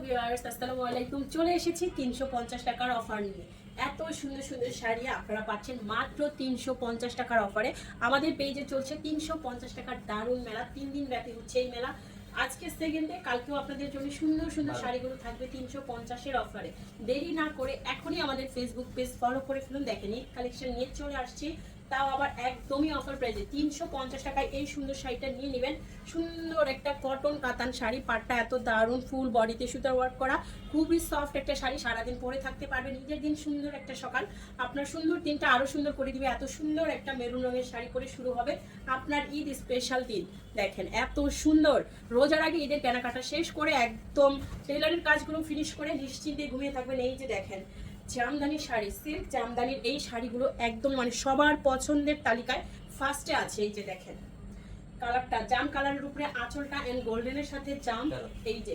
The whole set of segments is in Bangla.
ভিউয়ার্স, আসসালামু আলাইকুম। চলে এসেছি 350 টাকার অফার নিয়ে। এত সুন্দর সুন্দর শাড়ি আপনারা পাচ্ছেন মাত্র 350 টাকার অফারে। আমাদের পেজে চলছে 350 টাকার দারুণ মেলা। 3 দিন ব্যাপী হচ্ছে এই মেলা। আজকে সেকেন্ডে, কালকেও আপনাদের জন্য সুন্দর সুন্দর শাড়িগুলো থাকবে 350-এর অফারে। দেরি না করে এখনই আমাদের ফেসবুক পেজ ফলো করে ফেলুন। দেখেন এই কালেকশন নিয়ে চলে আসছি, তাও আবার একদমই অফার প্রাইসে 350 টাকায় এই সুন্দর শাড়িটা নিয়ে নেবেন। সুন্দর একটা কটন কাতান শাড়ি, পাটটা এত দারুণ, ফুল বডিতে সুতার ওয়ার্ক করা, খুবই সফট একটা শাড়ি। সারাদিন পরে থাকতে পারবে। নিজের দিন সুন্দর একটা সকাল আপনার সুন্দর দিনটা আরো সুন্দর করে দিবে। এত সুন্দর একটা মেরুন রঙের শাড়ি করে শুরু হবে আপনার ঈদ স্পেশাল দিন। দেখেন এত সুন্দর। রোজার আগে ঈদের কেনাকাটা শেষ করে একদম টেলারের কাজগুলো ফিনিশ করে নিশ্চিন্তে ঘুমিয়ে থাকবেন। এই যে দেখেন জামদানি শাড়ি, সিল্ক জামদানির এই শাড়িগুলো একদম মানে সবার পছন্দের তালিকায় ফার্স্টে আছে। এই যে দেখেন কালারটা জাম কালারের উপরে আঁচলটা এন্ড গোল্ডেনের সাথে জাম। এই যে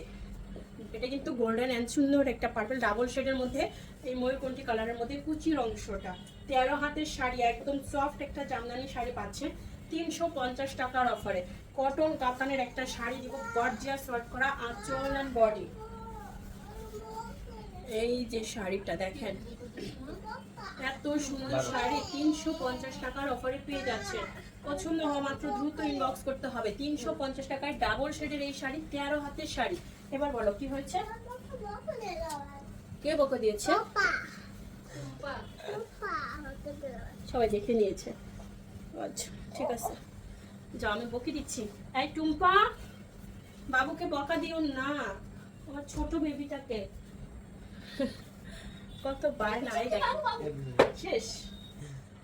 এটা কিন্তু গোল্ডেন এন্ড সুন্দর একটা পার্পল ডাবল শেডের মধ্যে এই ময়ূরকণ্ঠী কালারের মধ্যে কুচির অংশটা। 13 হাতের শাড়ি, একদম সফট একটা জামদানি শাড়ি পাচ্ছে 350 টাকার অফারে। কটন কাতানের একটা শাড়ি দিব, গর্জিয়াস ওয়ার্ক করা আঁচল এন্ড বডি। এই যে শাড়িটা দেখেন এত সুন্দর শাড়ি 350 টাকার অফারে পেয়ে যাচ্ছে। পছন্দ হওয়া মাত্র দ্রুত ইনবক্স করতে হবে। 350 টাকায় ডাবল শেডের এই শাড়ি, 13 হাতের শাড়ি। এবার বলো কি হয়েছে, কে বকে দিয়েছে? সবাই দেখে নিয়েছে। আচ্ছা ঠিক আছে, যাও আমি বকে দিচ্ছি। এই টুম্পা, বাবুকে বকা দিও না, আমার ছোট বেবিটাকে। কত বার নাই দেখো শেষ।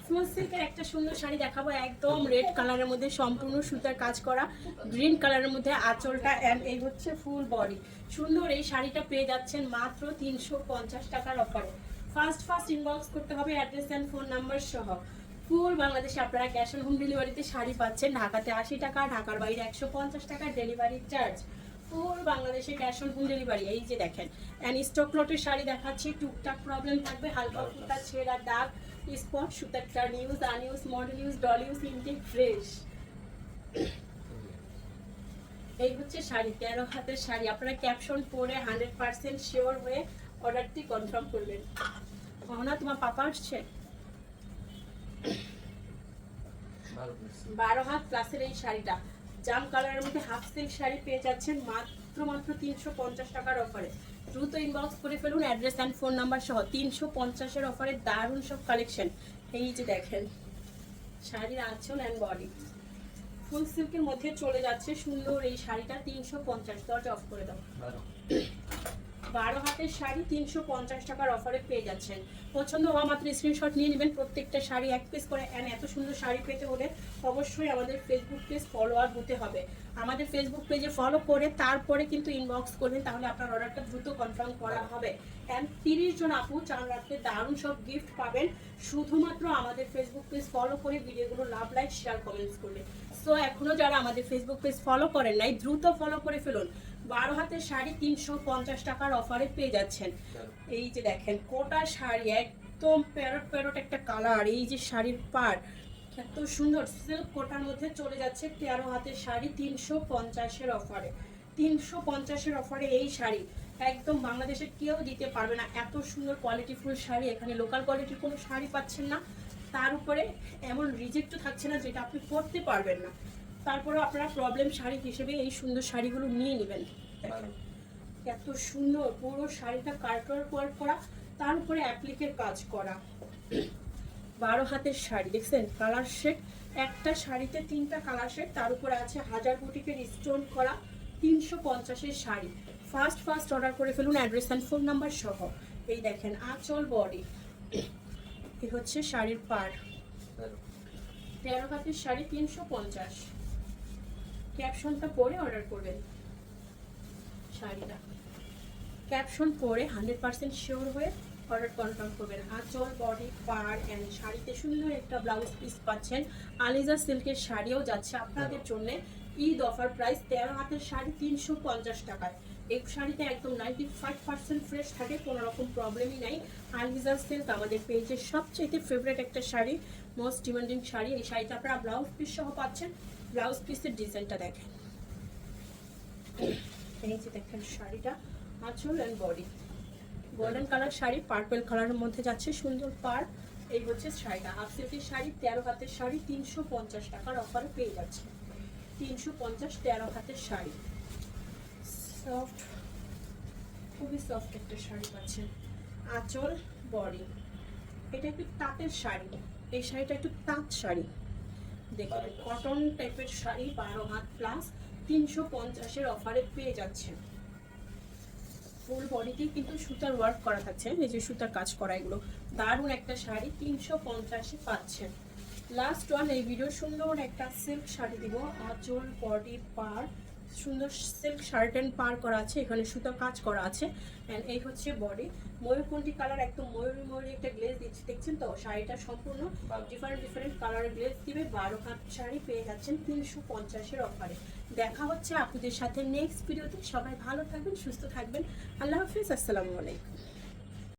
ফুল সিল্কের একটা সুন্দর শাড়ি দেখাবো, একদম রেড কালারের মধ্যে সম্পূর্ণ সুতার কাজ করা, গ্রিন কালারের মধ্যে আঁচলটা এন্ড এই হচ্ছে ফুল বডি। সুন্দর এই শাড়িটা পেয়ে যাচ্ছেন মাত্র 350 টাকার অফারে। ফার্স্ট ইনবক্স করতে হবে অ্যাড্রেস এন্ড ফোন নাম্বার সহ। ফুল বাংলাদেশে আপনারা ক্যাশ অন হোম ডেলিভারিতে শাড়ি পাচ্ছেন। ঢাকাতে 80 টাকা, ঢাকার বাইরে 150 টাকা ডেলিভারি চার্জ। ফুল বাংলাদেশে ক্যাশ অন হোম ডেলিভারি। এই যে দেখেন এন্ড স্টক লটের শাড়ি দেখাচ্ছি, টুকটাক প্রবলেম থাকবে, হালকা ফুলকা ছেঁড়া দাগ স্পট, সুতার turn use, unuse, model use, doll use, intake fresh. এই হচ্ছে শাড়ি, 13 হাতের শাড়ি। আপনারা ক্যাপশন পরে 100% শিওর হয়ে অর্ডারটি কনফার্ম করবেন। না তোমার পাপা আসছে। 12 হাত প্লাসের এই শাড়িটা জাম কালারের মধ্যে হাফ সিল্ক শাড়ি পেয়ে যাচ্ছেন মাত্র 350 টাকার অফারে। দ্রুত ইনবক্স করে ফেলুন অ্যাড্রেস অ্যান্ড ফোন নাম্বার সহ। 350-এর অফারে দারুণ সব কালেকশন। এই যে দেখেন শাড়ির আঁচল অ্যান্ড বডি ফুল সিল্কের মধ্যে চলে যাচ্ছে সুন্দর এই শাড়িটা 350। দরজা অফ করে দাও। 12 হাতের শাড়ি 350 টাকার অফারে পেয়ে যাচ্ছেন। পছন্দ হওয়া মাত্র স্ক্রিনশট নিয়ে নেবেন। প্রত্যেকটা শাড়ি এক পিস করে। এন্ড এত সুন্দর শাড়ি পেতে হলে অবশ্যই আমাদের ফেসবুক পেজ ফলোয়ার হতে হবে। আমাদের ফেসবুক পেজে ফলো করে তারপরে কিন্তু ইনবক্স করবেন, তাহলে আপনার অর্ডারটা দ্রুত কনফার্ম করা হবে। এন্ড 30 জন আপু চান রাখতে দারুণ সব গিফট পাবেন শুধুমাত্র আমাদের ফেসবুক পেজ ফলো করে ভিডিওগুলো লাভ, লাইক, শেয়ার, কমেন্টস করলে। সো এখনো যারা আমাদের ফেসবুক পেজ ফলো করেন নাই দ্রুত ফলো করে ফেলুন। 12 হাতের শাড়ি 350 টাকার অফারে পেয়ে যাচ্ছেন। এই যে দেখেন কোটা শাড়ি, একদম প্যারট একটা কালার। এই যে শাড়ির পাড় এত সুন্দর, সিল্ক কোটার মধ্যে চলে যাচ্ছে 13 হাতের শাড়ি 350-এর অফারে। 350-এর অফারে এই শাড়ি একদম বাংলাদেশে কেউ দিতে পারবে না। এত সুন্দর কোয়ালিটিফুল শাড়ি, এখানে লোকাল কোয়ালিটির কোনো শাড়ি পাচ্ছেন না। তার উপরে এমন রিজেক্টও থাকছে না যেটা আপনি পরতে পারবেন না। তারপরে আপনারা প্রবলেম শাড়ি হিসেবে এই সুন্দর শাড়িগুলো নিয়ে নেবেন। এত সুন্দর পুরো শাড়িটা কাটওয়ার্ক ওয়ার্ক করা, তার উপরে অ্যাপ্লিকের কাজ করা। 12 হাতের শাড়ি দেখছেন, কালার শেড, একটা শাড়িতে 3টা কালার শেড, তার উপরে আছে 1000 বুটিকের স্টোন করা 350-এর শাড়ি। ফার্স্ট অর্ডার করে ফেলুন অ্যাড্রেস অ্যান্ড ফোন নাম্বার সহ। এই দেখেন আঁচল বডি, এই হচ্ছে শাড়ির পাড়। 13 হাতের শাড়ি 350। ক্যাপশনটা পরে অর্ডার করবেন শাড়িটা। ক্যাপশন পরে 100% শিওর হয়ে অর্ডার কনফার্ম করবেন। আঁচল বডি পাড় এন্ড শাড়িতে সুন্দর একটা ব্লাউজ পিস পাচ্ছেন। আলিজা সিল্কের শাড়িও যাচ্ছে আপনাদের জন্য ঈদ অফার প্রাইস। 13 হাতের শাড়ি 350 টাকায়। এই শাড়িতে একদম 95% ফ্রেশ থাকে, কোনো রকম প্রবলেমই নাই। আলিজা সিল্ক আমাদের পেজের সবচেয়ে ফেভারিট একটা শাড়ি, মোস্ট ডিমান্ডিং শাড়ি। এই শাড়িটা আপনারা ব্লাউজ পিস সহ পাচ্ছেন। ব্লাউজ পিসের ডিজাইনটা দেখেন, এই যে দেখেন শাড়িটা আঁচল and body. Golden colour sari purple কালারের মধ্যে যাচ্ছে, সুন্দর পার। এই হচ্ছে শাড়িটা, হাফ সিল্কের শাড়ি, 13 হাতের শাড়ি, 350 টাকার অফারে পেয়ে যাচ্ছে। 350, 13 হাতের শাড়ি, সফট, খুবই সফট একটা শাড়ি পাচ্ছেন। আঁচল, বডি। এটা একটু তাঁতের শাড়ি, এই শাড়িটা একটু তাঁত শাড়ি, দেখুন কটন টাইপের শাড়ি, 12 হাত প্লাস, 350-এর অফারে পেয়ে যাচ্ছেন। ফুল বডিতেই কিন্তু সুতার ওয়ার্ক করা থাকছে, এই যে সুতার কাজ করা, এগুলো দারুণ একটা শাড়ি, 350-এ পাচ্ছেন। লাস্ট ওয়ান, এই ভিডিও সুন্দর একটা সিল্ক শাড়ি দিব, আঁচল, বডি, পার, সুন্দর সিল্ক শার্ট অ্যান্ড পার করা আছে, এখানে সুতো কাজ করা আছে। অ্যান্ড এই হচ্ছে বডি, ময়ূরকণ্ঠী কালার, একদম ময়ূরী ময়ূরী একটা গ্লেজ দিচ্ছে, দেখছেন তো শাড়িটা সম্পূর্ণ ডিফারেন্ট কালারের গ্লেজ দিবে। 12 হাত শাড়ি পেয়ে যাচ্ছেন 350-এর অফারে। দেখা হচ্ছে আপনাদের সাথে নেক্সট ভিডিওতে। সবাই ভালো থাকবেন, সুস্থ থাকবেন। আল্লাহ হাফিজ, আসসালামু আলাইকুম।